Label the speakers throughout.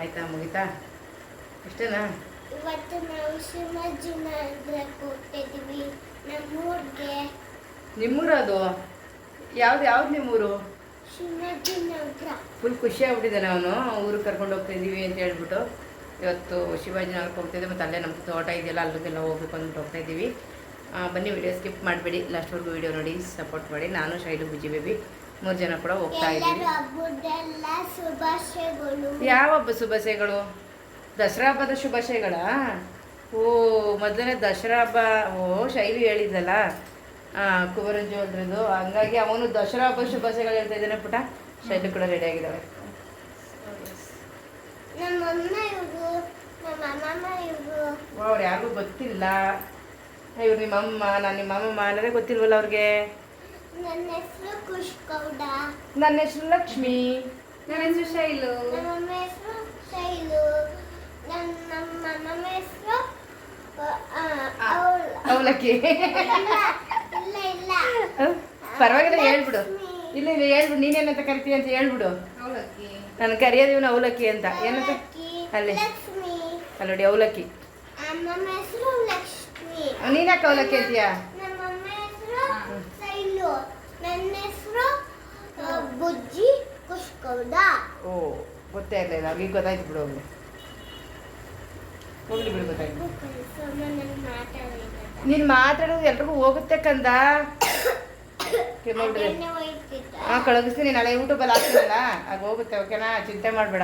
Speaker 1: ಆಯ್ತಾ, ಮುಗಿತಾ? ಇಷ್ಟೇನಾ?
Speaker 2: ಇವತ್ತು ನಾವು ಶಿವಾಜಿನಗರಕ್ಕೆ ಹೋಗ್ತಿದ್ದೀವಿ, ನಮ್ಮೂರಿಗೆ.
Speaker 1: ನಿಮ್ಮೂರು ಅದು? ಯಾವ್ದು ನಿಮ್ಮೂರು?
Speaker 2: ಶಿವಾಜಿನಗರ.
Speaker 1: ಫುಲ್ ಖುಷಿ ಆಗ್ಬಿಟ್ಟಿದ್ದಾನೆ ಅವನು, ಊರಿಗೆ ಕರ್ಕೊಂಡು ಹೋಗ್ತಾ ಇದ್ದೀವಿ ಅಂತ ಹೇಳ್ಬಿಟ್ಟು. ಇವತ್ತು ಶಿವಾಜಿನಗರಕ್ಕೆ ಹೋಗ್ತಿದ್ದೆ, ಮತ್ತು ಅಲ್ಲೇ ನಮ್ಮ ತೋಟ ಇದೆಯಲ್ಲ, ಅಲ್ಲಿಗೆಲ್ಲ ಹೋಗ್ಬೇಕು ಅಂದ್ಬಿಟ್ಟು ಹೋಗ್ತಾ ಇದ್ದೀವಿ. ಬನ್ನಿ, ವಿಡಿಯೋ ಸ್ಕಿಪ್ ಮಾಡಬೇಡಿ, ಲಾಸ್ಟ್ವರೆಗೂ ವಿಡಿಯೋ ನೋಡಿ ಸಪೋರ್ಟ್ ಮಾಡಿ. ನಾನು ಶೈಲು ಬುಜ್ಜಿ ಬೇಬಿ 3 ಜನ ಕೂಡ ಹೋಗ್ತಾ ಇದ್ದೀವಿ. ಯಾವ ಹಬ್ಬ ಶುಭಾಶಯಗಳು? ದಸರಾ ಹಬ್ಬದ ಶುಭಾಶಯಗಳ? ಓ, ಮೊದಲನೇ ದಸರಾ ಹಬ್ಬ. ಓ, ಶೈಲು ಹೇಳಿದ್ದಲ್ಲ ಕುಬರಂಜು ಅದ್ರದ್ದು, ಹಂಗಾಗಿ ಅವನು ದಸರಾ ಹಬ್ಬ ಶುಭಾಶಯಗಳು ಹೇಳ್ತಾ ಇದ್ದಾನೆ. ಪುಟ ಶೈಲು ಕೂಡ ರೆಡಿ ಆಗಿದ್ದಾವೆ. ಅವ್ರು ಯಾರಿಗೂ ಗೊತ್ತಿಲ್ಲ. ಇವ್ರು ನಿಮ್ಮಮ್ಮ, ನಾನು ನಿಮ್ಮಮ್ಮ ಅನ್ನೋದೇ ಗೊತ್ತಿಲ್ವಲ್ಲ ಅವ್ರಿಗೆ.
Speaker 2: ನನ್ನ ಹೆಸರು ಕುಷ್ಕೌಡ.
Speaker 1: ನನ್ನ ಹೆಸರು ಲಕ್ಷ್ಮಿ.
Speaker 3: ನನ್ನ ಹೆಸರು ಶೈಲು.
Speaker 2: ನಮ್ಮ ಹೆಸರು ಶೈಲು. ನಮ್ಮ ಹೆಸರು
Speaker 1: ಅವಲಕ್ಕಿ.
Speaker 2: ಇಲ್ಲ ಇಲ್ಲ,
Speaker 1: ಪರವಾಗಿಲ್ಲ, ಹೇಳ್ಬಿಡು. ಇಲ್ಲ ಇಲ್ಲ, ಹೇಳ್ಬಿಡು, ನೀನೇನಂತ ಕರಿತೀಯ ಅಂತ ಹೇಳ್ಬಿಡು.
Speaker 3: ಅವಲಕ್ಕಿ.
Speaker 1: ನಾನು ಕರೆಯೋದು ಇವನು ಅವಲಕ್ಕಿ ಅಂತ. ಏನಂತ? ಅಲ್ಲಿ
Speaker 2: ಲಕ್ಷ್ಮಿ.
Speaker 1: ಅಲ್ಲಿ ನೋಡಿ, ಅವಲಕ್ಕಿ.
Speaker 2: ನಮ್ಮ ಹೆಸರು ಲಕ್ಷ್ಮಿ.
Speaker 1: ನೀನ್ಯಾಕೆ ಅವಲಕ್ಕಿ ಅಂತೀಯ?
Speaker 2: ನಮ್ಮ ಹೆಸರು ಶೈಲು. ನನ್ನ ಹೆಸರು ಬುಜ್ಜಿ ಕುಷ್ಕೌಡ.
Speaker 1: ಓ, ಗೊತ್ತೇ ಇರಲಿಲ್ಲ ಅವ್ರಿಗೆ. ಗೊತ್ತಾಯ್ತು ಬಿಡು, ಅವ್ರಿಗೆ ಹೋಗ್ಲಿ ಬಿಡು, ಗೊತ್ತಾಯ್ತು. ನೀನು ಮಾತಾಡೋದು ಎಲ್ರಿಗೂ ಹೋಗುತ್ತೆ ಕಂದ. ಹಾಂ, ಕಳಗಿಸ್ತೀನಿ, ನಾಳೆ ಯೂಟ್ಯೂಬಲ್ಲಿ ಹಾಕ್ತೀನಲ್ಲ, ಆಗ ಹೋಗುತ್ತೆ. ಓಕೆನಾ? ಚಿಂತೆ ಮಾಡಬೇಡ.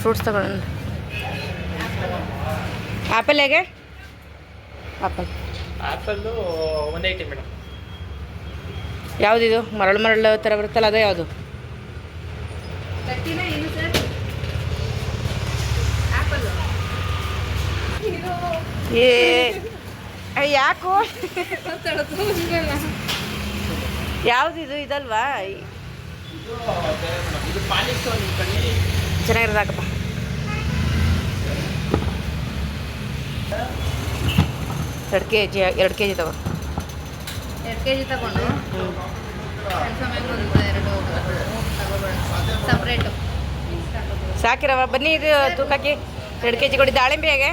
Speaker 1: ಫ್ರೂಟ್ಸ್ ತಗೊಳ್ಳೋಣ. ಆ್ಯಪಲ್ ಹೇಗೆ?
Speaker 4: Apple 180 madam.
Speaker 1: ಯಾವುದಿದು ಮರಳು ಥರ ಬರುತ್ತಲ್ಲ, ಅದು ಯಾವುದು?
Speaker 3: ಗಟ್ಟಿನ ಏನು ಸರ್? ಆ್ಯಪಲ್ಲು.
Speaker 1: ಯಾಕೋ ಯಾವುದಿದು? ಇದಲ್ವಾ?
Speaker 4: ಇದು ಪಾಲಿಶ್
Speaker 1: ಚೆನ್ನಾಗಿರೋದು ಹಾಕಪ್ಪ. ಎರಡು ಕೆ ಜಿ ತಗೋ.
Speaker 3: 2 kg ತಗೊಂಡು ಸಪ್ರೇಟು
Speaker 1: ಸಾಕಿರವ. ಬನ್ನಿ, ಇದು ತೂಕಕ್ಕೆ 2 kg ಕೊಡಿ. ದಾಳಿಂಬೆ ಹೇಗೆ?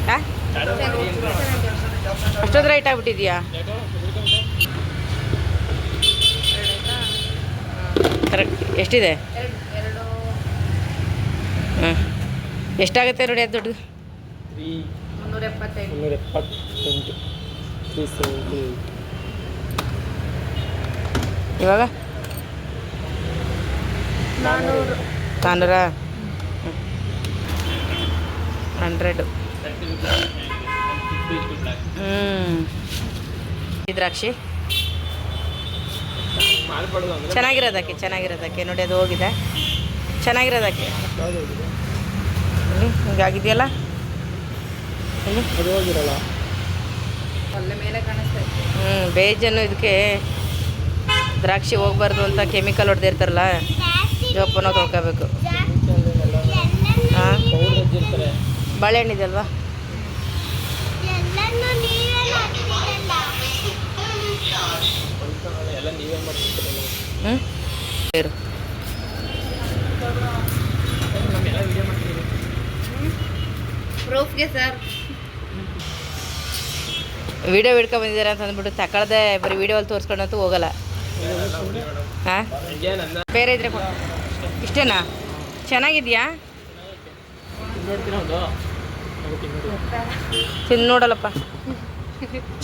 Speaker 1: ಹಾಂ, ಅಷ್ಟೊಂದು ರೈಟ್ ಆಗಿಬಿಟ್ಟಿದ್ಯಾ? ಕರೆಕ್ಟ್. ಎಷ್ಟಿದೆ?
Speaker 3: 2
Speaker 1: ಹಾಂ, ಎಷ್ಟಾಗುತ್ತೆ ನೋಡಿ ಅದು ದುಡ್ಡು?
Speaker 3: 375.
Speaker 1: ಇವಾಗ
Speaker 3: 400.
Speaker 1: 400? 100. ದ್ರಾಕ್ಷಿ ಚೆನ್ನಾಗಿರೋದಕ್ಕೆ ನೋಡಿ, ಅದು ಹೋಗಿದೆ. ಚೆನ್ನಾಗಿರೋದಕ್ಕೆ ಹಿಂಗಾಗಿದೆಯಲ್ಲ,
Speaker 4: ಅದು ಹೋಗಿರಲ್ಲ.
Speaker 3: ಅಲ್ಲೇ ಮೇಲೆ ಕಾಣಿಸ್ತಾ ಇತ್ತು.
Speaker 1: ಬೇಜನ್ನು ಇದಕ್ಕೆ ದ್ರಾಕ್ಷಿ ಹೋಗ್ಬಾರ್ದು ಅಂತ ಕೆಮಿಕಲ್ ಹೊಡೆದಿರ್ತಾರಲ್ಲ, ಜೋಪಾನ ತೊಳ್ಕೋಬೇಕು. ಹಾಂ, ಬಾಳೆಹಣ್ಣಿದೆ ಅಲ್ವಾ? ಹ್ಞೂ, ಇರು.
Speaker 3: ಪ್ರೂಫ್ಗೆ ಸರ್
Speaker 1: ವಿಡಿಯೋ ಹಿಡ್ಕೊಂಡು ಬಂದಿದ್ದಾರೆ ಅಂತ ಅಂದ್ಬಿಟ್ಟು ತಗೊಳ್ದೆ ಬರೀ ವಿಡಿಯೋಲ್ಲಿ ತೋರಿಸ್ಕೊಂಡಂತೂ ಹೋಗಲ್ಲ. ಹಾಂ, ಬೇರೆ ಇದ್ರೆ ಇಷ್ಟೇನಾ? ಚೆನ್ನಾಗಿದೆಯಾ? ತಿಂದು ನೋಡಲ್ಲಪ್ಪ,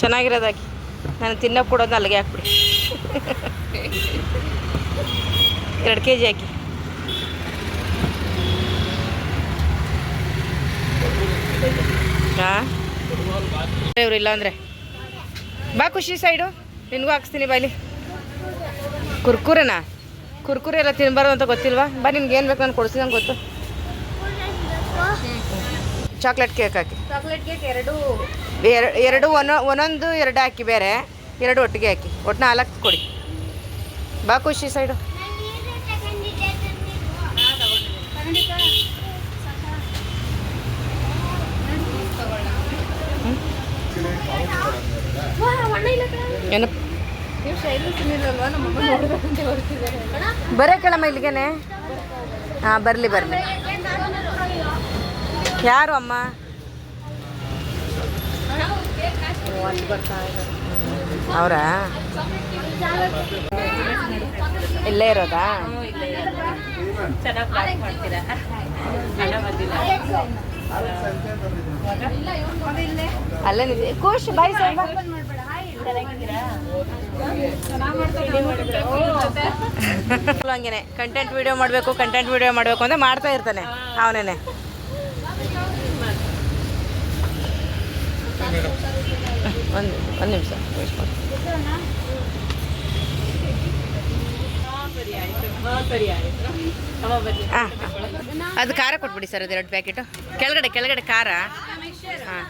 Speaker 1: ಚೆನ್ನಾಗಿರೋದಾಗಿ. ನಾನು ತಿನ್ನೋಕೆ ಕೊಡೋದನ್ನ ಅಲ್ಲಿಗೆ ಹಾಕ್ಬಿಡಿ. 2 kg ಹಾಕಿ. ಹಾಂ, ಇವ್ರು ಇಲ್ಲಾಂದರೆ ಬಾ ಖುಷಿ ಸೈಡು, ನಿನಗೂ ಹಾಕ್ಸ್ತೀನಿ ಬಾಯ್ಲಿ. ಕುರ್ಕುರೆನಾ? ಕುರ್ಕುರೆ ಎಲ್ಲ ತಿನ್ನಬಾರ್ದು ಅಂತ ಗೊತ್ತಿಲ್ವಾ? ಬಾ, ನಿನ್ಗೆ ಏನು ಬೇಕು ನಾನು ಕೊಡಿಸಿ, ನಂಗೆ ಗೊತ್ತು. ಚಾಕ್ಲೇಟ್ ಕೇಕ್ ಹಾಕಿ.
Speaker 3: ಚಾಕ್ಲೇಟ್ ಕೇಕ್ 2
Speaker 1: ಒಂದೊಂದು 2 ಹಾಕಿ, ಬೇರೆ 2 ಒಟ್ಟಿಗೆ ಹಾಕಿ. ಒಟ್ಟು 4 ಕೊಡಿ. ಬಾ ಖುಷಿ ಸೈಡು. ಏನು
Speaker 3: ನೀವು ಶೈಲು ಸುನಿರಲ್ವಾ ನಮ್ಮಮ್ಮ ನೋಡ್ಬೇಕಂತ ಬರ್ತಿದ್ದಾರೆ.
Speaker 1: ಬರೇ ಕೇಳಮ್ಮ ಇಲ್ಲಿಗೇನೆ. ಹಾಂ ಬರಲಿ ಬರಲಿ. ಯಾರು ಅಮ್ಮ? ಅವರಾ? ಇಲ್ಲೇ ಇರೋದಾ?
Speaker 3: ಚೆನ್ನಾಗಿ ಪ್ಲಾನ್ ಮಾಡ್ತೀರಾ? ಹಣ ಬಂದಿಲ್ಲ.
Speaker 1: ಅಲ್ಲೇ ನಿಂತಿ ಖುಷ್ ಬಾಯ್ ಸರ್ ಬಾ. ಹಂಗೇನೆ ಕಂಟೆಂಟ್ ವಿಡಿಯೋ ಮಾಡಬೇಕು ಅಂತ ಮಾಡ್ತಾ ಇರ್ತಾನೆ ಅವನೇನೆ. ಒಂದು ನಿಮಿಷ ಹಾಂ ಅದು ಖಾರ ಕೊಟ್ಬಿಡಿ ಸರ್, ಅದು 2 ಪ್ಯಾಕೆಟು ಕೆಳಗಡೆ ಖಾರ. ಹಾಂ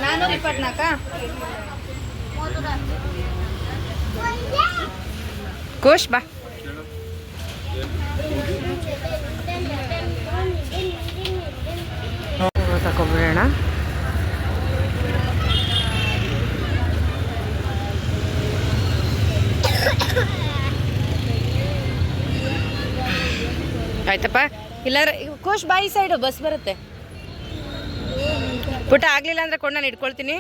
Speaker 3: ನಾನು 24.
Speaker 1: ಖುಷ್ ಬಾ. ತಗೊಬಿಡೋಣ. ಆಯ್ತಪ್ಪ. ಇಲ್ಲಾಂದ್ರೆ ಖುಷ್ ಬಾಯಿ ಸೈಡು ಬಸ್ ಬರುತ್ತೆ. ಪುಟ್ಟ ಆಗಲಿಲ್ಲ ಅಂದರೆ ಕೊಂಡು ನಾನು ಇಟ್ಕೊಳ್ತೀನಿ.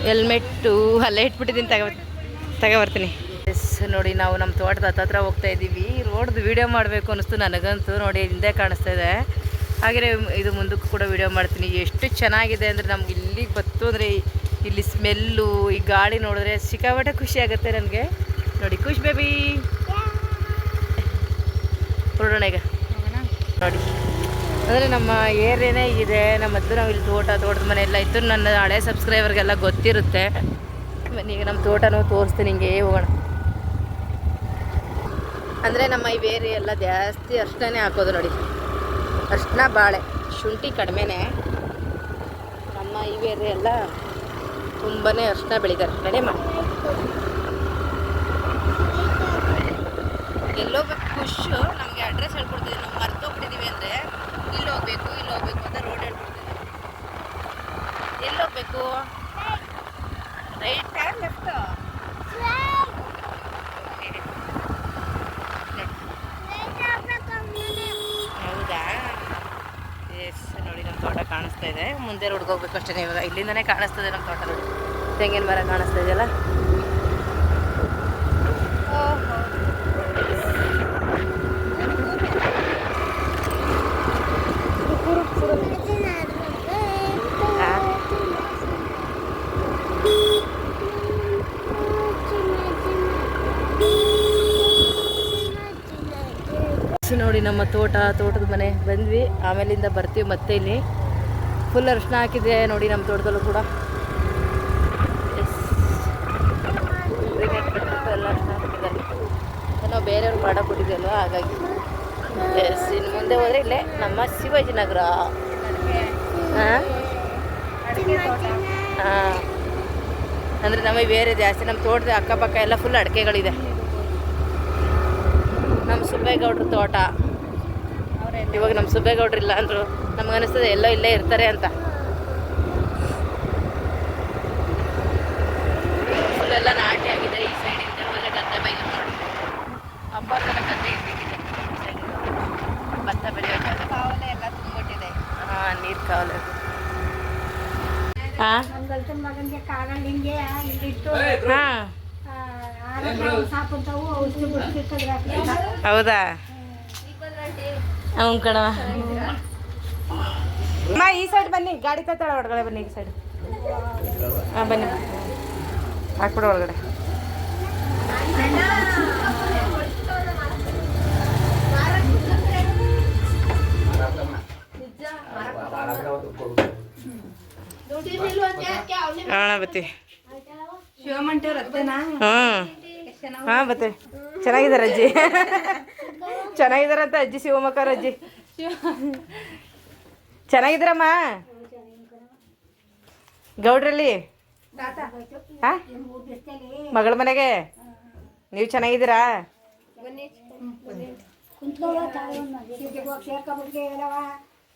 Speaker 1: ಹೆಲ್ಮೆಟ್ಟು ಅಲ್ಲೇ ಇಟ್ಬಿಟ್ಟಿದ್ದೀನಿ, ತಗೊಬರ್ತೀನಿ. ಎಸ್ ನೋಡಿ, ನಾವು ನಮ್ಮ ತೋಟದ ಹತ್ರ ಹೋಗ್ತಾ ಇದ್ದೀವಿ. ರೋಡ್ದು ವೀಡಿಯೋ ಮಾಡಬೇಕು ಅನ್ನಿಸ್ತು ನನಗಂತೂ. ನೋಡಿ ಹಿಂದೆ ಕಾಣಿಸ್ತಾ ಇದೆ. ಹಾಗೆಯೇ ಇದು ಮುಂದಕ್ಕೂ ಕೂಡ ವೀಡಿಯೋ ಮಾಡ್ತೀನಿ. ಎಷ್ಟು ಚೆನ್ನಾಗಿದೆ ಅಂದರೆ ನಮ್ಗೆ ಇಲ್ಲಿಗೆ ಬತ್ತು ಅಂದರೆ ಇಲ್ಲಿ ಸ್ಮೆಲ್ಲು, ಈ ಗಾಳಿ ನೋಡಿದ್ರೆ ಸಿಕ್ಕಾಪಟ್ಟೆ ಖುಷಿ ಆಗುತ್ತೆ ನನಗೆ. ನೋಡಿ ಖುಷ್ ಬೇಬಿ ಹೊರಡೋಣ ಈಗ. ನೋಡಿ ಅಂದರೆ ನಮ್ಮ ಏರಿಯಾನೇ ಇದೆ. ನಮ್ಮ ಹತ್ರ ನಾವು ಇಲ್ಲಿ ತೋಟದ ಮನೆ ಎಲ್ಲ ಇತ್ತು. ನನ್ನ ಹಳೆ ಸಬ್ಸ್ಕ್ರೈಬರ್ಗೆಲ್ಲ ಗೊತ್ತಿರುತ್ತೆ. ಈಗ ನಮ್ಮ ತೋಟನೂ ತೋರಿಸ್ತೀನಿ, ಹಿಂಗೆ ಹೋಗೋಣ. ಅಂದರೆ ನಮ್ಮ ಈ ಏರಿಯಾ ಎಲ್ಲ ಜಾಸ್ತಿ ಅರ್ಶಿಣನೇ ಹಾಕೋದು ನೋಡಿ. ಅರ್ಶಿಣ, ಬಾಳೆ, ಶುಂಠಿ ಕಡಿಮೆನೇ. ನಮ್ಮ ಈ ಏರಿಯಾ ಎಲ್ಲ ತುಂಬಾ ಅರ್ಶಿಣ ಬೆಳೀತಾರೆ. ನಡೆಯಮ್ಮ, ಎಲ್ಲೋಗ್ಬೇಕು ಖುಷು. ನಮಗೆ ಅಡ್ರೆಸ್ ಹೇಳ್ಕೊಡ್ತಿದ್ದೀವಿ. ನಾವು ಮರ್ತೋಗ್ಬಿಟ್ಟಿದ್ದೀವಿ ಅಂದರೆ ಇಲ್ಲಿ ಹೋಗ್ಬೇಕು ಅಂತ ರೋಡ್ ಹೇಳ್ಕೊಡ್ತಿದ್ದೀವಿ. ಎಲ್ಲಿ ಹೋಗ್ಬೇಕು? Right and left? ಹೌದಾ? ಎಸ್ ನೋಡಿ, ನಮ್ಮ ತೋಟ ಕಾಣಿಸ್ತಾ ಇದೆ. ಮುಂದೆ ರೋಡ್ಗೆ ಹೋಗ್ಬೇಕು ಅಷ್ಟೇ. ಇವಾಗ ಇಲ್ಲಿಂದನೇ ಕಾಣಿಸ್ತದೆ ನಮ್ಮ ತೋಟ. ನೋಡಿ ತೆಂಗಿನ ಮರ ಕಾಣಿಸ್ತಾ ಇದೆಯಲ್ಲ. ನೋಡಿ ನಮ್ಮ ತೋಟದ ಮನೆ ಬಂದ್ವಿ. ಆಮೇಲಿಂದ ಬರ್ತೀವಿ ಮತ್ತೆ. ಇಲ್ಲಿ ಫುಲ್ ಅರಿಶಿನ ಹಾಕಿದೆ ನೋಡಿ ನಮ್ಮ ತೋಟದಲ್ಲೂ ಕೂಡ. ಎಲ್ಲ ಅರಿಶಿನ ಹಾಕಿದ್ದಾರೆ. ನಾವು ಬೇರೆಯವ್ರು ಮಾಡಕೊಟ್ಟಿದ್ದೀವಲ್ವ, ಹಾಗಾಗಿ. ಎಸ್, ಇನ್ನು ಮುಂದೆ ಹೋದರೆ ಇಲ್ಲೇ ನಮ್ಮ ಶಿವಾಜಿನಗರ. ಹಾಂ ಹಾಂ ಅಂದರೆ ನಮಗೆ ಬೇರೆ ಜಾಸ್ತಿ. ನಮ್ಮ ತೋಟದ ಅಕ್ಕಪಕ್ಕ ಎಲ್ಲ ಫುಲ್ ಅಡಿಕೆಗಳಿದೆ. ನಮ್ಮ ಸುಬ್ಬೇಗೌಡ್ರ ತೋಟ. ಇವಾಗ ನಮ್ಮ ಸುಬ್ಬೇಗೌಡ್ರು ಇಲ್ಲ ಅಂದರು. ನಮಗನ್ನಿಸ್ತದೆ ಎಲ್ಲೋ ಇಲ್ಲೇ ಇರ್ತಾರೆ ಅಂತ. ಫುಲ್ಲೆಲ್ಲ ನಾಟಿ ಆಗಿದೆ. ಈ ಸೈಡಿಂದ ಹೋದರೆ ಗದ್ದೆ ಬೈದು ನೋಡಿ. ಹಬ್ಬ ಗದ್ದೆ ಇರಬೇಕಿದೆ. ಭತ್ತ ಬೆಳೆಯೋ ಕಾವಲೆ ಎಲ್ಲ ತುಂಬಿಟ್ಟಿದೆ. ಹಾಂ, ನೀರು ಕಾವಲೆ. ಹಾಂ ಹೌದಾ? ಹ್ಞೂ ಕಣವ. ಅಮ್ಮ ಈ ಸೈಡ್ ಬನ್ನಿ, ಗಾಡಿ ತತ್ತಾಳ ಒಳಗಡೆ ಬನ್ನಿ. ಈ ಸೈಡ್ ಹಾಂ ಬನ್ನಿ, ಹಾಕ್ಬಿಡು ಒಳಗಡೆ. ಹಾಂ ಬತ್ತಿ. ಹಾಂ ಬತ್ತೆ. ಚೆನ್ನಾಗಿದ್ದಾರೆ ಅಜ್ಜಿ. ಚೆನ್ನಾಗಿದ್ದಾರಂತ ಅಜ್ಜಿ, ಶಿವಮೊಗ್ಗರ ಅಜ್ಜಿ. ಚೆನ್ನಾಗಿದ್ದೀರಮ್ಮ ಗೌಡ್ರಲ್ಲಿ? ಹಾಂ, ಮಗಳ ಮನೆಗೆ ನೀವು ಚೆನ್ನಾಗಿದ್ದೀರಾ?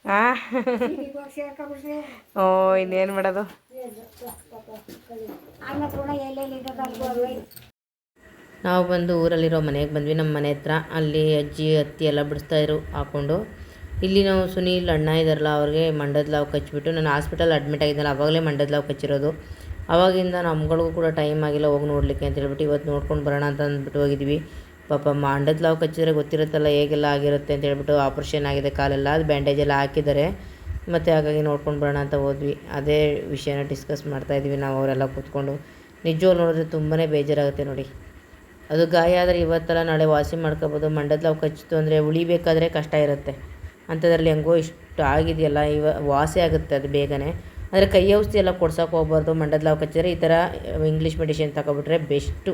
Speaker 1: ಹಾಂ ಓ ಇನ್ನೇನು ಮಾಡೋದು. ನಾವು ಬಂದು ಊರಲ್ಲಿರೋ ಮನೆಗೆ ಬಂದ್ವಿ. ನಮ್ಮ ಮನೆ ಹತ್ರ ಅಲ್ಲಿ ಅಜ್ಜಿ ಹತ್ತಿ ಎಲ್ಲ ಬಿಡಿಸ್ತಾಯಿದ್ರು ಹಾಕ್ಕೊಂಡು. ಇಲ್ಲಿ ನಾವು ಸುನೀಲ್ ಅಣ್ಣ ಇದ್ದಾರಲ್ಲ ಅವ್ರಿಗೆ ಮಂಡದ ಲಾವು ಕಚ್ಚಿಬಿಟ್ಟು ನಾನು ಹಾಸ್ಪಿಟಲ್ ಅಡ್ಮಿಟ್ ಆಗಿದ್ದಲ್ಲ ಆವಾಗಲೇ ಮಂಡದ ಲಾವು ಕಚ್ಚಿರೋದು. ಆವಾಗಿಂದ ನಮ್ಗಳಿಗೂ ಕೂಡ ಟೈಮ್ ಆಗಿಲ್ಲ ಹೋಗಿ ನೋಡಲಿಕ್ಕೆ ಅಂತ ಹೇಳ್ಬಿಟ್ಟು ಇವತ್ತು ನೋಡ್ಕೊಂಡು ಬರೋಣ ಅಂತ ಅಂದ್ಬಿಟ್ಟು ಹೋಗಿದ್ವಿ. ಪಾಪ ಮಂಡದ ಲಾವು ಕಚ್ಚಿದ್ರೆ ಗೊತ್ತಿರುತ್ತಲ್ಲ ಹೇಗೆಲ್ಲ ಆಗಿರುತ್ತೆ ಅಂತ ಹೇಳ್ಬಿಟ್ಟು ಆಪ್ರೇಷನ್ ಆಗಿದೆ ಕಾಲೆಲ್ಲ, ಅದು ಬ್ಯಾಂಡೇಜ್ ಎಲ್ಲ ಹಾಕಿದ್ದಾರೆ. ಮತ್ತು ಹಾಗಾಗಿ ನೋಡ್ಕೊಂಡು ಬರೋಣ ಅಂತ ಹೋದ್ವಿ. ಅದೇ ವಿಷಯನ ಡಿಸ್ಕಸ್ ಮಾಡ್ತಾಯಿದ್ವಿ ನಾವು ಅವರೆಲ್ಲ ಕೂತ್ಕೊಂಡು. ನಿಜವಾಗ್ಲೂ ನೋಡಿದ್ರೆ ತುಂಬಾ ಬೇಜಾರಾಗುತ್ತೆ ನೋಡಿ. ಅದು ಗಾಯ ಆದರೆ ಇವತ್ತೆಲ್ಲ ನಾಳೆ ವಾಸಿ ಮಾಡ್ಕೋಬೋದು. ಮಂಡದ ಲಾವು ಕಚ್ಚಿತು ಅಂದರೆ ಉಳಿಬೇಕಾದ್ರೆ ಕಷ್ಟ ಇರುತ್ತೆ. ಅಂಥದ್ರಲ್ಲಿ ಹೆಂಗೋ ಇಷ್ಟು ಆಗಿದೆಯಲ್ಲ ವಾಸಿ ಆಗುತ್ತೆ ಅದು ಬೇಗನೆ. ಆದರೆ ಕೈ ಔಷಧಿ ಎಲ್ಲ ಕೊಡ್ಸೋಕೆ ಹೋಗ್ಬಾರ್ದು. ಮಂಡದ ಲಾವು ಕಚ್ಚಿದ್ರೆ ಈ ಥರ ಇಂಗ್ಲೀಷ್ ಮೆಡಿಸಿನ್ ತಗೊಬಿಟ್ರೆ ಬೆಸ್ಟು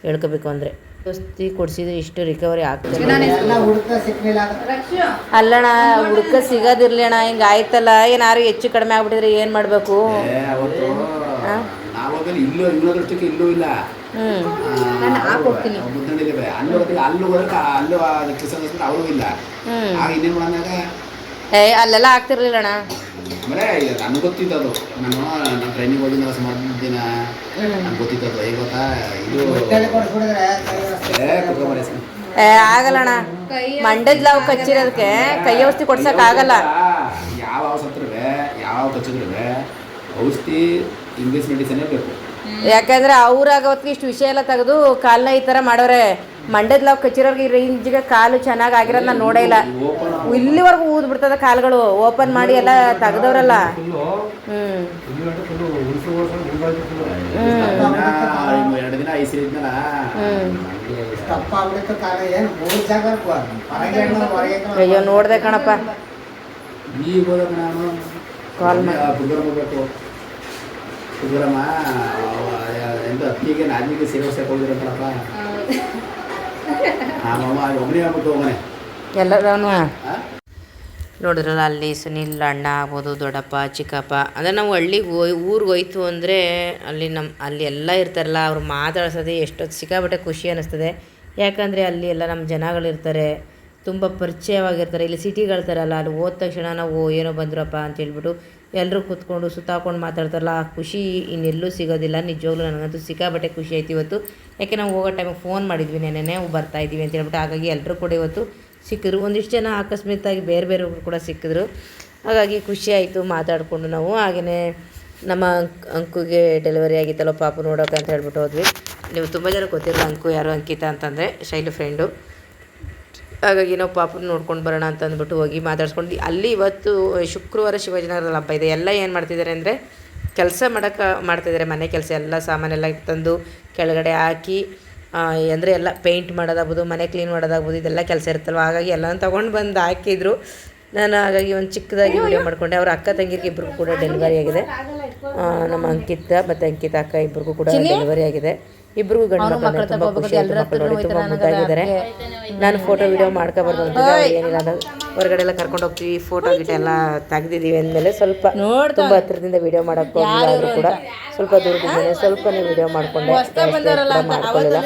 Speaker 1: ಹೇಳ್ಕೋಬೇಕು ಅಂದರೆ. ಔಷಧಿ ಕೊಡಿಸಿದ್ರೆ ಇಷ್ಟು ರಿಕವರಿ ಆಗ್ತದೆ. ಅಲ್ಲಣ್ಣ ಹುಡ್ಕ ಸಿಗೋದಿರ್ಲಿ ಅಣ್ಣ, ಹಿಂಗೆ ಆಯ್ತಲ್ಲ ಏನಾರು ಹೆಚ್ಚು ಕಡಿಮೆ ಆಗ್ಬಿಟ್ಟಿದ್ರೆ ಏನು ಮಾಡಬೇಕು?
Speaker 5: ಇಲ್ಲೂ ಇಲ್ಲ
Speaker 1: ನಾನು ಹಾಕೊಡ್ತೀನಿ. ಅಲ್ಲೆಲ್ಲ ಆಗ್ತಿರ್ಲಿಲ್ಲ ಅಣ್ಣ.
Speaker 5: ನನಗೆ ಗೊತ್ತಿದ್ದದು, ನಾನು ಟ್ರೈನಿಂಗ್ ಹೋಗಿದ್ದ ಸುಮಾರು ದಿನ ನನಗೆ ಗೊತ್ತಿದ್ದದು. ಹೇಗೆ ಗೊತ್ತಾ, ಇದು
Speaker 1: ಆಗಲ್ಲಣ್ಣ, ಮಂಡದ ಲಾವು ಕಚ್ಚಿರೋದಕ್ಕೆ ಕೈ ಔಷಧಿ ಕೊಡ್ಸಕ್ ಆಗಲ್ಲ.
Speaker 5: ಯಾವ ಸತ್ರೆ ಯಾವ ಕಚ್ಚಿದ್ರೆ ಔಷಧಿ ಇಂಗ್ಲೀಷ್ ಮೆಡಿಸಿನೇ ಬೇಕು.
Speaker 1: ಯಾಕಂದ್ರೆ ಅವ್ರಾಗವತ್ತಿಗೆ ಇಷ್ಟು ವಿಷಯ ಎಲ್ಲ ತೆಗೆದು ಕಾಲನ್ನ ಈ ಥರ ಮಾಡೋರೆ. ಮಂಡದ ಲಾವು ಕಚ್ಚಿರೋರ್ಗೆ ಈ ರೇಂಜಿಗೆ ಕಾಲು ಚೆನ್ನಾಗಿ ಆಗಿರೋದು ನಾನು ನೋಡೇ ಇಲ್ಲ. ಇಲ್ಲಿವರೆಗೂ ಊದ್ ಬಿಡ್ತದ ಕಾಲುಗಳು ಓಪನ್ ಮಾಡಿ ಎಲ್ಲ ತೆಗ್ದವ್ರಲ್ಲ. ಅಯ್ಯೋ ನೋಡ್ದೆ ಕಣಪ್ಪ. ಕಾಲ್
Speaker 5: ಹೋಗ್ಬೇಕು ಸುಗ್ರಮ್ಮ ಎಂತ ಅತ್ತಿಗೆ ನಾದಿಗೆ ಸೇವೆ ಕೊಡಿದ್ರಪ್ಪ. ಒಬ್ಬನೇ ಆಗ್ಬಿಟ್ಟು ಹೋಗನೆ
Speaker 1: ಎಲ್ಲರೂ ನೋಡಿದ್ರಲ್ಲ. ಅಲ್ಲಿ ಸುನೀಲ್ ಅಣ್ಣ ಆಗ್ಬೋದು, ದೊಡ್ಡಪ್ಪ ಚಿಕ್ಕಪ್ಪ, ಅಂದರೆ ನಾವು ಹಳ್ಳಿಗೆ ಊರಿಗೆ ಹೋಯ್ತು ಅಂದರೆ ಅಲ್ಲಿ ಎಲ್ಲ ಇರ್ತಾರಲ್ಲ, ಅವ್ರು ಮಾತಾಡ್ಸೋದೇ ಎಷ್ಟೊತ್ತು ಸಿಕ್ಕಾಬಿಟ್ಟೆ ಖುಷಿ ಅನ್ನಿಸ್ತದೆ. ಯಾಕಂದರೆ ಅಲ್ಲಿ ಎಲ್ಲ ನಮ್ಮ ಜನಗಳಿರ್ತಾರೆ, ತುಂಬ ಪರಿಚಯವಾಗಿರ್ತಾರೆ. ಇಲ್ಲಿ ಸಿಟಿಗಳ ಥರ ಅಲ್ಲ, ಅಲ್ಲಿ ಹೋದ ತಕ್ಷಣ ನಾವು ಏನೋ ಬಂದ್ರಪ್ಪ ಅಂತ ಹೇಳ್ಬಿಟ್ಟು ಎಲ್ಲರೂ ಕೂತ್ಕೊಂಡು ಸುತ್ತಾಕೊಂಡು ಮಾತಾಡ್ತಾರಲ್ಲ, ಆ ಖುಷಿ ಇನ್ನೆಲ್ಲೂ ಸಿಗೋದಿಲ್ಲ. ನಿಜವಾಗ್ಲೂ ನನಗಂತೂ ಸಿಕ್ಕಾಬಟ್ಟೆ ಖುಷಿ ಆಯ್ತು ಇವತ್ತು. ಯಾಕೆ ನಾವು ಹೋಗೋ ಟೈಮಿಗೆ ಫೋನ್ ಮಾಡಿದ್ವಿ, ನೆನ್ನೆ ಬರ್ತಾಯಿದ್ದೀವಿ ಅಂತ ಹೇಳ್ಬಿಟ್ಟು. ಹಾಗಾಗಿ ಎಲ್ಲರೂ ಕೂಡ ಇವತ್ತು ಸಿಕ್ಕಿದ್ರು. ಒಂದಿಷ್ಟು ಜನ ಅಕಸ್ಮಾತ್ತಾಗಿ ಬೇರೆ ಬೇರೆಯವರು ಕೂಡ ಸಿಕ್ಕಿದ್ರು. ಹಾಗಾಗಿ ಖುಷಿ ಆಯಿತು ಮಾತಾಡಿಕೊಂಡು ನಾವು. ಹಾಗೆಯೇ ನಮ್ಮ ಅಂಕುಗೆ ಡೆಲಿವರಿ ಆಗಿತ್ತಲ್ಲ ಪಾಪು ನೋಡೋಕೆ ಅಂತ ಹೇಳ್ಬಿಟ್ಟು ಹೋದ್ವಿ. ನೀವು ತುಂಬ ಜನ ಗೊತ್ತಿರಲ್ಲ ಅಂಕು ಯಾರು ಅಂಕಿತ ಅಂತಂದರೆ ಶೈಲು ಫ್ರೆಂಡು. ಹಾಗಾಗಿ ನಾವು ಪಾಪನ ನೋಡ್ಕೊಂಡು ಬರೋಣ ಅಂತ ಅಂದ್ಬಿಟ್ಟು ಹೋಗಿ ಮಾತಾಡ್ಸ್ಕೊಂಡು ಅಲ್ಲಿ ಇವತ್ತು ಶುಕ್ರವಾರ ಶಿವಾಜಿನಗರದ ಹಬ್ಬ ಇದೆ. ಎಲ್ಲ ಏನು ಮಾಡ್ತಿದ್ದಾರೆ ಅಂದರೆ ಕೆಲಸ ಮಾಡ್ತಿದ್ದಾರೆ, ಮನೆ ಕೆಲಸ ಎಲ್ಲ ಸಾಮಾನೆಲ್ಲ ತಂದು ಕೆಳಗಡೆ ಹಾಕಿ, ಅಂದರೆ ಎಲ್ಲ ಪೇಂಟ್ ಮಾಡೋದಾಗ್ಬೋದು, ಮನೆ ಕ್ಲೀನ್ ಮಾಡೋದಾಗ್ಬೋದು, ಇದೆಲ್ಲ ಕೆಲಸ ಇರುತ್ತಲ್ವ. ಹಾಗಾಗಿ ಎಲ್ಲನೂ ತೊಗೊಂಡು ಬಂದು ಹಾಕಿದ್ರು. ನಾನು ಹಾಗಾಗಿ ಒಂದು ಚಿಕ್ಕದಾಗಿ ವಿಡಿಯೋ ಮಾಡಿಕೊಂಡೆ. ಅವ್ರ ಅಕ್ಕ ತಂಗಿರಿಗೆ ಇಬ್ಬರಿಗೂ ಕೂಡ ಡೆಲಿವರಿ ಆಗಿದೆ. ನಮ್ಮ ಅಂಕಿತ ಮತ್ತು ಅಂಕಿತ ಅಕ್ಕ ಇಬ್ಬರಿಗೂ ಕೂಡ ಡೆಲಿವರಿ ಆಗಿದೆ. ಇಬ್ಬರಿಗೂ ಗಂಡು ಮಕ್ಕಳು ತುಂಬ ಖುಷಿ ಆಯಿತು. ಮಕ್ಕಳು ನೋಡಿ ತುಂಬ ಮುದ್ದಾಗಿದ್ದಾರೆ. ನಾನು ಫೋಟೋ ವಿಡಿಯೋ ಮಾಡ್ಕೊಬಾರ್ದು ಅಂತಿದ್ದೆ, ಏನಿಲ್ಲ ಅಂದರೆ ಹೊರಗಡೆ ಎಲ್ಲ ಕರ್ಕೊಂಡು ಹೋಗ್ತೀವಿ, ಫೋಟೋ ಗಿಟ ಎಲ್ಲ ತೆಗ್ದಿದ್ದೀವಿ ಅಂದಮೇಲೆ ಸ್ವಲ್ಪ ತುಂಬ ಹತ್ತಿರದಿಂದ ವಿಡಿಯೋ ಮಾಡೋಕ್ಕೆ ಹೋಗಿಲ್ಲ ಆದರೂ ಕೂಡ ಸ್ವಲ್ಪ ದೂರದಿಂದಲೇ ಸ್ವಲ್ಪನೇ ವಿಡಿಯೋ ಮಾಡಿಕೊಂಡೆ, ಮಾಡ್ಕೊಳ್ಳಿಲ್ಲ.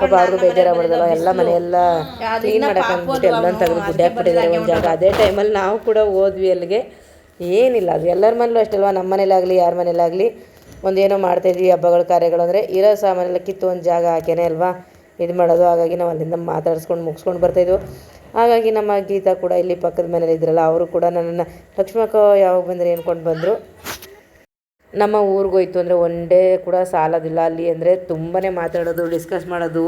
Speaker 1: ಪಾಪ ಅವ್ರಿಗೂ ಬೇಜಾರಾಗ್ಬಿಡ್ದಲ್ಲ, ಎಲ್ಲ ಮನೆಯೆಲ್ಲ ಕ್ಲೀನ್ ಮಾಡೋಕೆ ಅಂದ್ಬಿಟ್ಟು ಎಲ್ಲ ತೆಗೆದು ಗುಡ್ಡೆ ಹಾಕ್ಬಿಟ್ಟಿದ್ದಾರೆ ಒಂದು ಜಾಗ. ಅದೇ ಟೈಮಲ್ಲಿ ನಾವು ಕೂಡ ಹೋದ್ವಿ ಅಲ್ಲಿಗೆ. ಏನಿಲ್ಲ, ಅದು ಎಲ್ಲರ ಮನೇಲೂ ಅಷ್ಟಲ್ವ, ನಮ್ಮ ಮನೇಲಾಗಲಿ ಯಾರ ಮನೇಲಾಗಲಿ ಒಂದೇನೋ ಮಾಡ್ತಾಯಿದ್ವಿ ಹಬ್ಬಗಳ ಕಾರ್ಯಗಳು ಅಂದರೆ ಇರೋ ಸಾಮಾನೆಲ್ಲ ಕಿತ್ತು ಒಂದು ಜಾಗ ಹಾಕೇನೆ ಅಲ್ವಾ ಇದು ಮಾಡೋದು. ಹಾಗಾಗಿ ನಾವು ಅಲ್ಲಿಂದ ಮಾತಾಡಿಸ್ಕೊಂಡು ಮುಗಿಸ್ಕೊಂಡು ಬರ್ತಾಯಿದ್ವು. ಹಾಗಾಗಿ ನಮ್ಮ ಗೀತಾ ಕೂಡ ಇಲ್ಲಿ ಪಕ್ಕದ ಮನೇಲಿ ಇದ್ರಲ್ಲ, ಅವರು ಕೂಡ ನನ್ನನ್ನು ಲಕ್ಷ್ಮಕ್ಕ ಯಾವಾಗ ಬಂದರೆ ಅಂದ್ಕೊಂಡು ಬಂದರು. ನಮ್ಮ ಊರಿಗೆ ಹೋಯ್ತು ಅಂದರೆ ಒನ್ ಡೇ ಕೂಡ ಸಾಲೋದಿಲ್ಲ. ಅಲ್ಲಿ ಅಂದರೆ ತುಂಬಾ ಮಾತಾಡೋದು, ಡಿಸ್ಕಸ್ ಮಾಡೋದು,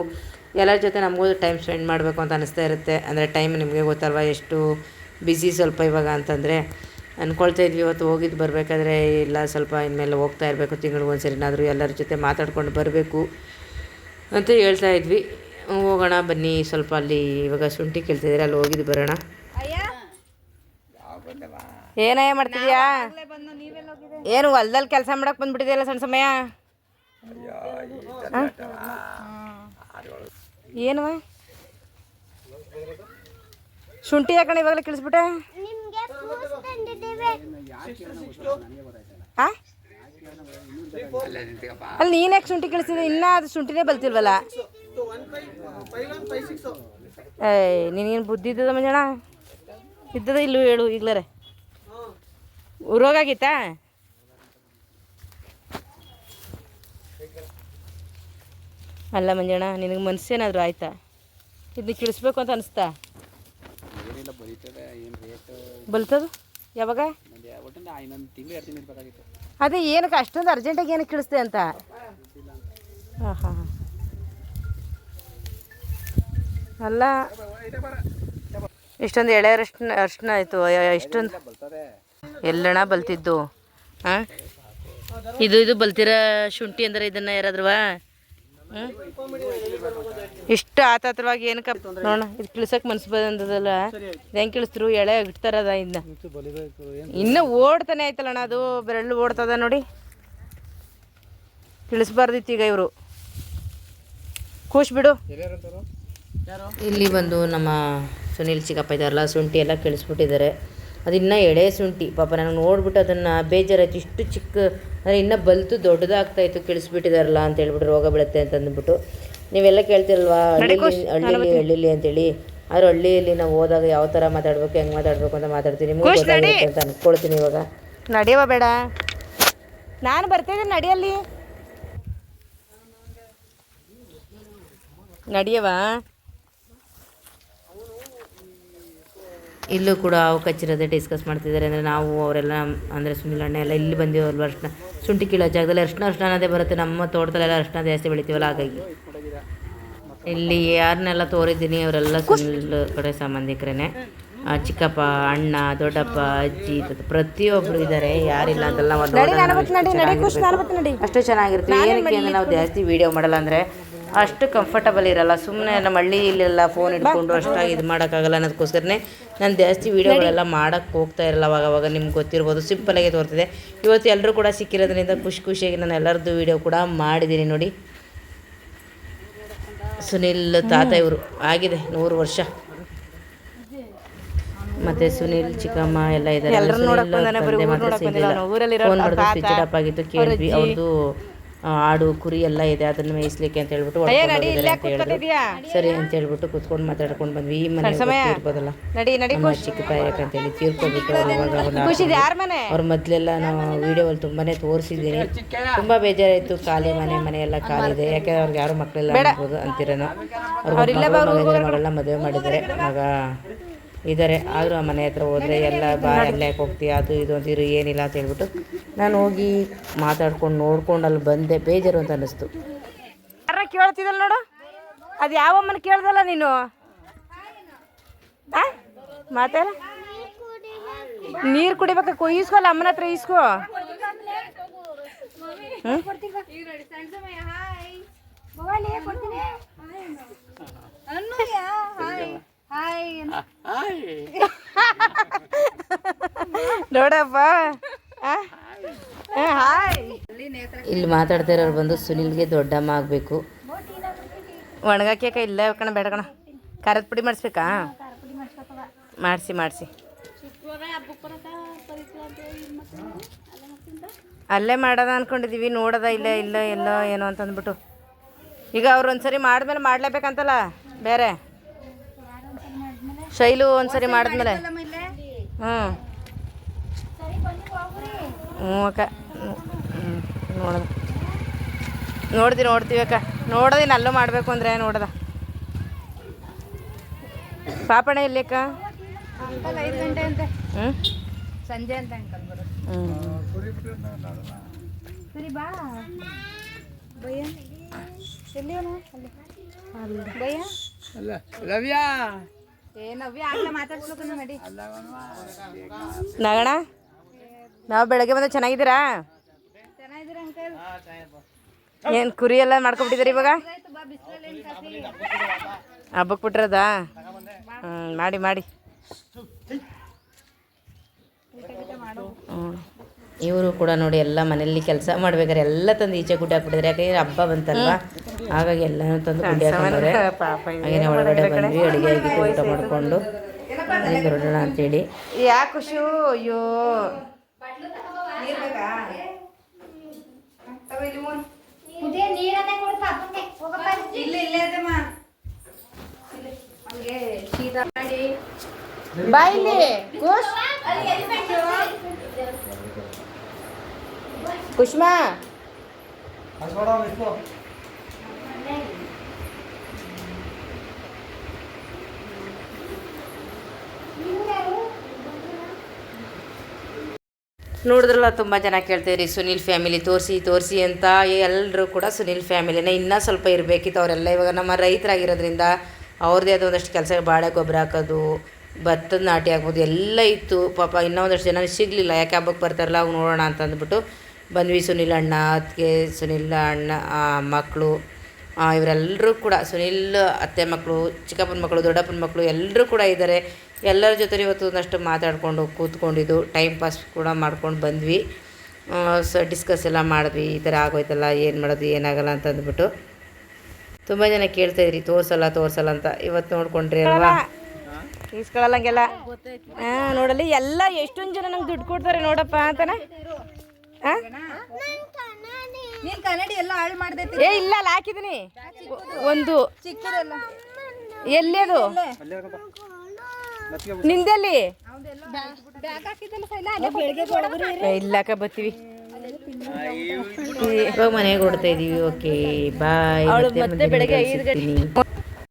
Speaker 1: ಎಲ್ಲರ ಜೊತೆ ನಮಗೂ ಟೈಮ್ ಸ್ಪೆಂಡ್ ಮಾಡಬೇಕು ಅಂತ ಅನ್ನಿಸ್ತಾ ಇರುತ್ತೆ. ಅಂದರೆ ಟೈಮ್ ನಿಮಗೆ ಗೊತ್ತಲ್ವ ಎಷ್ಟು ಬ್ಯುಸಿ ಸ್ವಲ್ಪ ಇವಾಗ ಅಂತಂದರೆ. ಅಂದ್ಕೊಳ್ತಾ ಇದ್ವಿ ಇವತ್ತು ಹೋಗಿದ್ದು ಬರಬೇಕಾದ್ರೆ ಇಲ್ಲ ಸ್ವಲ್ಪ ಇನ್ಮೇಲೆ ಹೋಗ್ತಾ ಇರಬೇಕು, ತಿಂಗಳಿಗೊಂದು ಸರಿನಾದರೂ ಎಲ್ಲರ ಜೊತೆ ಮಾತಾಡ್ಕೊಂಡು ಬರಬೇಕು ಅಂತ ಹೇಳ್ತಾ ಇದ್ವಿ. ಹೋಗೋಣ ಬನ್ನಿ, ಸ್ವಲ್ಪ ಅಲ್ಲಿ ಇವಾಗ ಶುಂಠಿ ಕೇಳ್ತಿದ್ದಾರೆ, ಅಲ್ಲಿ ಹೋಗಿದ್ದು ಬರೋಣ. ಏನಯ್ಯ ಮಾಡ್ತಿದ್ಯಾ? ಏನು ಹೊಲ್ದಲ್ಲಿ ಕೆಲಸ ಮಾಡಕ್ಕೆ ಬಂದ್ಬಿಟ್ಟಿದೆಯಲ್ಲ ಸಣ್ಣ ಸಮಯ? ಏನು ಶುಂಠಿ ಯಾಕಣ ಇವಾಗಲೇ ಕೇಳಿಸ್ಬಿಟ್ಟೆ? ಅಲ್ಲಿ ನೀನು ಯಾಕೆ ಶುಂಠಿ ಕಳಿಸಿದೆ? ಇನ್ನೂ ಅದು ಶುಂಠಿನೇ ಬಲ್ತಿಲ್ವಲ್ಲ. ನಿನಗೇನು ಬುದ್ಧಿ ಇದ್ದದ ಮಂಜಣ್ಣ ಇದ್ದದ ಇಲ್ಲೂ ಹೇಳು ಈಗ್ಲರೆ ರೋಗಾಗಿತ್ತಾ ಅಲ್ಲ ಮಂಜಣ್ಣ ನಿನಗೆ ಮನಸ್ಸೇನಾದರೂ ಆಯ್ತಾ ಇದನ್ನ ಕಿಳಿಸ್ಬೇಕು ಅಂತ ಅನಿಸ್ತಾ
Speaker 5: ಏನಿಲ್ಲ ಬರೀತದೆ ಏನು ರೇಟು
Speaker 1: ಬಲ್ತದು ಯಾವಾಗ
Speaker 5: ಒಟ್ಟಂದ್ರೆ ಇನ್ನೊಂದು ತಿಂಗಳು 2 ತಿಂಗಳು ಇರಬೇಕಾಗಿತ್ತು.
Speaker 1: ಅದೇ ಏನಕ್ಕೆ ಅಷ್ಟೊಂದು ಅರ್ಜೆಂಟಾಗಿ ಏನಕ್ಕೆ ಕಿಳಿಸ್ತೆ ಅಂತ ಹಾಂ ಹಾಂ ಅಲ್ಲ ಇಷ್ಟೊಂದು ಎಳೆ ಅರ್ಶಿನ ಆಯಿತು ಇಷ್ಟೊಂದು ಎಲ್ಲಣ ಬಲ್ತಿದ್ದು ಹಾಂ ಇದು ಬಲ್ತಿರ ಶುಂಠಿ ಅಂದ್ರೆ ಇದನ್ನು ಯಾರಾದ್ರೂ ಇಷ್ಟು ಆತತ್ರವಾಗಿ ಏನಕ್ಕೆ ನೋಡೋಣ ಇದು ಕಿಳ್ಸಕ್ಕೆ ಮನ್ಸು ಬಂದದಲ್ಲ ಇದು ಹೆಂಗೆ ಕಿಳಿಸ್ತರು ಎಳೆ ಇಡ್ತಾರದ ಇನ್ನು ಓಡ್ತಾನೆ ಆಯ್ತಲ್ಲಣ್ಣ ಅದು ಬೆರಳು ಓಡ್ತದ ನೋಡಿ ತಿಳಿಸ್ಬಾರ್ದಿತ್ತು ಈಗ ಇವರು ಖುಷ್ ಬಿಡು ಇಲ್ಲಿ ಬಂದು ನಮ್ಮ ಸುನೀಲ್ ಚಿಕ್ಕಪ್ಪ ಇದ್ದಾರಲ್ಲ ಶುಂಠಿ ಎಲ್ಲ ಕಿಳಿಸ್ಬಿಟ್ಟಿದ್ದಾರೆ ಅದು ಇನ್ನೂ ಎಳೆ ಶುಂಠಿ ಪಾಪ ನನಗೆ ನೋಡ್ಬಿಟ್ಟು ಅದನ್ನು ಬೇಜಾರಾಯ್ತು ಇಷ್ಟು ಚಿಕ್ಕ ಅಂದರೆ ಇನ್ನೂ ಬಲ್ತು ದೊಡ್ಡದಾಗ್ತಾಯಿತ್ತು ಕಿಳಿಸ್ಬಿಟ್ಟಿದಾರಲ್ಲ ಅಂತ ಹೇಳ್ಬಿಟ್ಟು ರೋಗ ಬೀಳುತ್ತೆ ಅಂತ ಅಂದ್ಬಿಟ್ಟು ನೀವೆಲ್ಲ ಕೇಳ್ತಿರಲ್ವಾ ಹಳ್ಳಿಲಿ ಅಂತೇಳಿ ಆದ್ರೆ ಹಳ್ಳಿಯಲ್ಲಿ ನಾವು ಹೋದಾಗ ಯಾವ ಥರ ಮಾತಾಡ್ಬೇಕು ಹೆಂಗೆ ಮಾತಾಡ್ಬೇಕು ಅಂತ ಮಾತಾಡ್ತೀನಿ ನಿಮ್ಗೆ ಗೊತ್ತಾಗುತ್ತೆ ಅಂತ ಅಂದ್ಕೊಳ್ತೀನಿ ಇವಾಗ ನಡೆಯವ ಬೇಡ ನಾನು ಬರ್ತಿದ್ದೀನಿ ನಡಿಯಲ್ಲಿ ನಡೆಯವ ಇಲ್ಲೂ ಕೂಡ ಅವು ಕಚ್ಚಿರೋದೇ ಡಿಸ್ಕಸ್ ಮಾಡ್ತಿದ್ದಾರೆ ಅಂದರೆ ನಾವು ಅವರೆಲ್ಲ ಅಂದರೆ ಸುನಿಲ್ ಅಣ್ಣ ಎಲ್ಲ ಇಲ್ಲಿ ಬಂದಿವಲ್ವ ಅರ್ಶಿನ ಶುಂಠಿ ಕೀಳೋ ಜಾಗದಲ್ಲಿ ಅರ್ಶಿನ ಅನ್ನೋದೇ ಬರುತ್ತೆ ನಮ್ಮ ತೋಟದಲ್ಲೆಲ್ಲ ಅರ್ಶಿನ ಜಾಸ್ತಿ ಬೆಳಿತೀವಲ್ಲ ಹಾಗಾಗಿ ಇಲ್ಲಿ ಯಾರನ್ನೆಲ್ಲ ತೋರಿದ್ದೀನಿ ಅವರೆಲ್ಲ ಸುನಿಲ್ ಕಡೆ ಸಂಬಂಧಿಕರೇ ಚಿಕ್ಕಪ್ಪ ಅಣ್ಣ ದೊಡ್ಡಪ್ಪ ಅಜ್ಜಿ ಪ್ರತಿಯೊಬ್ಬರು ಇದ್ದಾರೆ ಯಾರಿಲ್ಲ ಅಂತೆಲ್ಲ ಅಷ್ಟು ಚೆನ್ನಾಗಿರ್ತೀವಿ ಏನಕ್ಕೆ ಅಂದರೆ ನಾವು ಜಾಸ್ತಿ ವೀಡಿಯೋ ಮಾಡಲ್ಲ ಅಂದರೆ ಅಷ್ಟು ಕಂಫರ್ಟಬಲ್ ಇರಲ್ಲ ಸುಮ್ಮನೆ ನಮ್ಮ ಹಳ್ಳಿಲೆಲ್ಲ ಫೋನ್ ಇಟ್ಕೊಂಡು ಅಷ್ಟಾಗಿ ಇದು ಮಾಡೋಕ್ಕಾಗಲ್ಲ ಅನ್ನೋದಕ್ಕೋಸ್ಕರನೇ ನಾನು ಜಾಸ್ತಿ ವೀಡಿಯೋಗಳೆಲ್ಲ ಮಾಡೋಕ್ಕೆ ಹೋಗ್ತಾ ಇರಲ್ಲ ಅವಾಗ ನಿಮ್ಗೆ ಗೊತ್ತಿರ್ಬೋದು ಸಿಂಪಲಾಗಿ ತೋರ್ತಿದೆ ಇವತ್ತು ಎಲ್ಲರೂ ಕೂಡ ಸಿಕ್ಕಿರೋದ್ರಿಂದ ಖುಷಿಯಾಗಿ ನಾನು ಎಲ್ಲರದ್ದು ವೀಡಿಯೋ ಕೂಡ ಮಾಡಿದ್ದೀನಿ ನೋಡಿ ಸುನಿಲ್ ತಾತ ಇವರು ಆಗಿದೆ 100 ವರ್ಷ ಮತ್ತು ಸುನಿಲ್ ಚಿಕ್ಕಮ್ಮ ಎಲ್ಲ ಇದ್ದಾರೆ ಫೋನ್ ಮಾಡಿದ್ರು ಸ್ವಿಚ್ ಆಫ್ ಆಗಿತ್ತು ಕೇಳಿದ್ವಿ ಅವ್ರದ್ದು ಆಡು ಕುರಿ ಎಲ್ಲ ಇದೆ ಅದನ್ನು ಮೇಯಿಸ್ಲಿಕ್ಕೆ ಅಂತ ಹೇಳ್ಬಿಟ್ಟು ಅಂತ ಹೇಳಿದ್ರು ಸರಿ ಅಂತ ಹೇಳ್ಬಿಟ್ಟು ಕುತ್ಕೊಂಡು ಮಾತಾಡ್ಕೊಂಡು ಬಂದ್ವಿ ಈ ಮನೆ ಇರ್ಬೋದಲ್ಲ ನಮ್ಮ ಚಿಕ್ಕ ತಾಯಕ ಅಂತೇಳಿ ತೀರ್ಕೊಬಿಟ್ಟು ಅವ್ರ ಮೊದಲೆಲ್ಲ ನಾವು ವಿಡಿಯೋಲ್ಲಿ ತುಂಬಾನೇ ತೋರಿಸಿದ್ದೀನಿ ತುಂಬ ಬೇಜಾರಾಯಿತು ಖಾಲಿ ಮನೆ ಎಲ್ಲ ಖಾಲಿ ಇದೆ ಯಾಕೆಂದ್ರೆ ಅವ್ರಿಗೆ ಯಾರು ಮಕ್ಕಳೆಲ್ಲ ಮಾಡ್ಬೋದು ಅಂತೀರನು ಮಗಳನ್ನ ಮದುವೆ ಮಾಡಿದ್ದಾರೆ ಮಗ ಇದ್ದಾರೆ ಆದರೂ ಆ ಮನೆ ಹತ್ರ ಹೋದರೆ ಎಲ್ಲ ಅಲ್ಲೇ ಹೋಗ್ತೀಯ ಅದು ಇದು ಅಂತಿರು ಏನಿಲ್ಲ ಅಂತ ಹೇಳ್ಬಿಟ್ಟು ನಾನು ಹೋಗಿ ಮಾತಾಡ್ಕೊಂಡು ನೋಡ್ಕೊಂಡು ಅಲ್ಲಿ ಬಂದೆ ಬೇಜಾರು ಅಂತ ಅನ್ನಿಸ್ತು ಯಾರ ಕೇಳ್ತಿದ್ದಲ್ಲ ನೋಡು ಅದು ಯಾವಮ್ಮನ ಕೇಳ್ದಲ್ಲ ನೀನು ಮಾತಾಡ ನೀರು ಕುಡಿಬೇಕಾ ಈಸ್ಕೊಲ್ಲ ಅಮ್ಮನ ಹತ್ರ ಈಸ್ಕೋ ನೋಡಪ್ಪ ಇಲ್ಲಿ ಮಾತಾಡ್ತಾ ಇರೋರು ಬಂದು ಸುನಿಲ್ಗೆ ದೊಡ್ಡಮ್ಮ ಆಗಬೇಕು ಒಣಗಾಕ್ಯಾಕ ಇಲ್ಲ ಕಣ ಬೇಡ ಕಣ ಖಾರದ ಪುಡಿ ಮಾಡಿಸ್ಬೇಕಾ ಮಾಡಿಸಿ ಅಲ್ಲೇ ಮಾಡೋದ ಅಂದ್ಕೊಂಡಿದ್ದೀವಿ ನೋಡೋದ ಇಲ್ಲ ಎಲ್ಲೋ ಏನೋ ಅಂತಂದ್ಬಿಟ್ಟು ಈಗ ಅವ್ರು ಒಂದ್ಸರಿ ಮಾಡಿದ್ಮೇಲೆ ಮಾಡಲೇಬೇಕಂತಲ್ಲ ಬೇರೆ ಶೈಲು ಒಂದ್ಸರಿ ಮಾಡಿದ್ಮೇಲೆ ಅಕ್ಕ ನೋಡ್ತೀವಿ ಅಕ್ಕ ನೋಡೋದಿನ ಅಲ್ಲೂ ಮಾಡಬೇಕು ಅಂದರೆ ನೋಡ್ದ ಪಾಪಣ ಎಲ್ಲಿ ಅಕ್ಕ
Speaker 3: 5 ಗಂಟೆ ಅಂತೆ ಸಂಜೆ ಅಂತ ಅಂಕಲ್ ಬರೋದು ಸರಿ ಬಾ ಭಯ್ಯ ಎಲ್ಲಿ ಅಲ್ಲಿ ಭಯ್ಯ ಅಲ್ಲ ರವ್ಯಾ ನವ್ಯ ಆಗ್ಲೇ ಮಾತಾಡ್ಸ್ಬೇಕು ನಡಿ
Speaker 1: ನಗಣ ನಾವು ಬೆಳಗ್ಗೆ ಬಂದ ಚೆನ್ನಾಗಿದ್ದೀರಾ
Speaker 3: ಅಂಕಲ್
Speaker 1: ಏನು ಕುರಿ ಎಲ್ಲ ಮಾಡ್ಕೊಬಿಟ್ಟಿದ್ದೀರಿ ಇವಾಗ ಹಬ್ಬಕ್ಕೆ ಬಿಟ್ಟಿರೋದಾ ಮಾಡಿ ಇವರು ಕೂಡ ನೋಡಿ ಎಲ್ಲ ಮನೆಯಲ್ಲಿ ಕೆಲಸ ಮಾಡ್ಬೇಕಾದ್ರೆ ಎಲ್ಲ ತಂದು ಈಚೆ ಗುಡ್ಡೆ ಹಾಕ್ಬಿಟ್ಟಿದ್ರೆ ಯಾಕಂದ್ರೆ ಹಬ್ಬ ಬಂತಲ್ವಾ ಹಾಗಾಗಿ ಎಲ್ಲನೂ ತಂದು ಗುಡ್ಡೆ ಹಾಕಿದ್ರೆ ಹಾಗೇನೆ ಒಳಗಡೆ ಬಂದ್ವಿ ಅಡುಗೆ ಆಗಿತ್ತು ಊಟ ಮಾಡಿಕೊಂಡು ಹೊರಡೋಣ ಅಂತೇಳಿ ಯಾಕೆ ಖುಷಿ ಅಯ್ಯೋ ಬಾಯಿಲಿ ಕುಶ್ ಕುಷ್ಮಾ ನೋಡಿದ್ರಲ್ಲ ತುಂಬ ಜನ ಕೇಳ್ತೀರಿ ಸುನಿಲ್ ಫ್ಯಾಮಿಲಿ ತೋರಿಸಿ ಅಂತ ಎಲ್ಲರೂ ಕೂಡ ಸುನಿಲ್ ಫ್ಯಾಮಿಲಿನೇ ಇನ್ನೂ ಸ್ವಲ್ಪ ಇರಬೇಕಿತ್ತು. ಅವರೆಲ್ಲ ಇವಾಗ ನಮ್ಮ ರೈತರಾಗಿರೋದ್ರಿಂದ ಅವ್ರದ್ದೇ ಆದ ಒಂದಷ್ಟು ಕೆಲಸ, ಬಾಳೆ ಗೊಬ್ಬರ ಹಾಕೋದು, ಭತ್ತದ ನಾಟಿ ಆಗ್ಬೋದು ಎಲ್ಲ ಇತ್ತು. ಪಾಪ ಇನ್ನೂ ಒಂದಷ್ಟು ಜನ ಸಿಗಲಿಲ್ಲ, ಯಾಕೆ ಹಬ್ಬಕ್ಕೆ ಬರ್ತಾರಲ್ಲ ಅವಾಗ ನೋಡೋಣ ಅಂತ ಅಂದ್ಬಿಟ್ಟು ಬಂದ್ವಿ. ಸುನಿಲ್ ಅಣ್ಣ, ಅದಕ್ಕೆ ಸುನಿಲ್ ಅಣ್ಣ ಮಕ್ಕಳು, ಇವರೆಲ್ಲರೂ ಕೂಡ ಸುನಿಲ್ ಅತ್ತೆ ಮಕ್ಕಳು, ಚಿಕ್ಕಪ್ಪನ ಮಕ್ಕಳು, ದೊಡ್ಡಪ್ಪನ ಮಕ್ಕಳು ಎಲ್ಲರೂ ಕೂಡ ಇದ್ದಾರೆ. ಎಲ್ಲರ ಜೊತೆ ಇವತ್ತು ಒಂದಷ್ಟು ಮಾತಾಡಿಕೊಂಡು ಕೂತ್ಕೊಂಡಿದ್ದು ಟೈಮ್ ಪಾಸ್ ಕೂಡ ಮಾಡ್ಕೊಂಡು ಬಂದ್ವಿ. ಡಿಸ್ಕಸ್ ಎಲ್ಲ ಮಾಡಿದ್ವಿ, ಈ ಥರ ಆಗೋಯ್ತಲ್ಲ ಏನು ಮಾಡೋದು ಏನಾಗಲ್ಲ ಅಂತ ಅಂದ್ಬಿಟ್ಟು. ತುಂಬ ಜನ ಕೇಳ್ತಾಯಿದ್ರಿ ತೋರಿಸಲ್ಲ ಅಂತ. ಇವತ್ತು ನೋಡ್ಕೊಂಡ್ರಿ ಅಲ್ವಾ, ಈಸ್ಕೊಳ್ಳಲ್ಲ ಹಂಗೆಲ್ಲ. ನೋಡಲ್ಲಿ ಎಲ್ಲ ಎಷ್ಟೊಂದು ಜನ ನಂಗೆ ದುಡ್ಡು ಕೊಡ್ತಾರೆ ನೋಡಪ್ಪ ಅಂತಾನೆ.
Speaker 3: ನೀನ್ ಕನ್ನಡಿ ಎಲ್ಲ ಹಾಳು ಮಾಡ್ದೈತಿ.
Speaker 1: ಏ ಇಲ್ಲ ಅಲ್ಲಿ ಹಾಕಿದ್ದೀನಿ ಒಂದು
Speaker 3: ಚಿಕ್ಕದೆಲ್ಲ
Speaker 1: ಎಲ್ಲಿ ಅದು ನಿಂದೆಲ್ಲಿ
Speaker 3: ಬ್ಯಾಗ್ ಹಾಕಿದ್ದಲ್ಲ ಸೈಲ ಅಲ್ಲೇ ಬೆಳಗ್ಗೆ
Speaker 1: ಇಲ್ಲಕ್ಕ ಬರ್ತೀವಿ. ಇವಾಗ ಮನೆಗೆ ಹೊಡ್ತಾ ಇದೀವಿ. Okay bye. ಮತ್ತೆ ಬೆಳಗ್ಗೆ 5 ಗಂಟೆ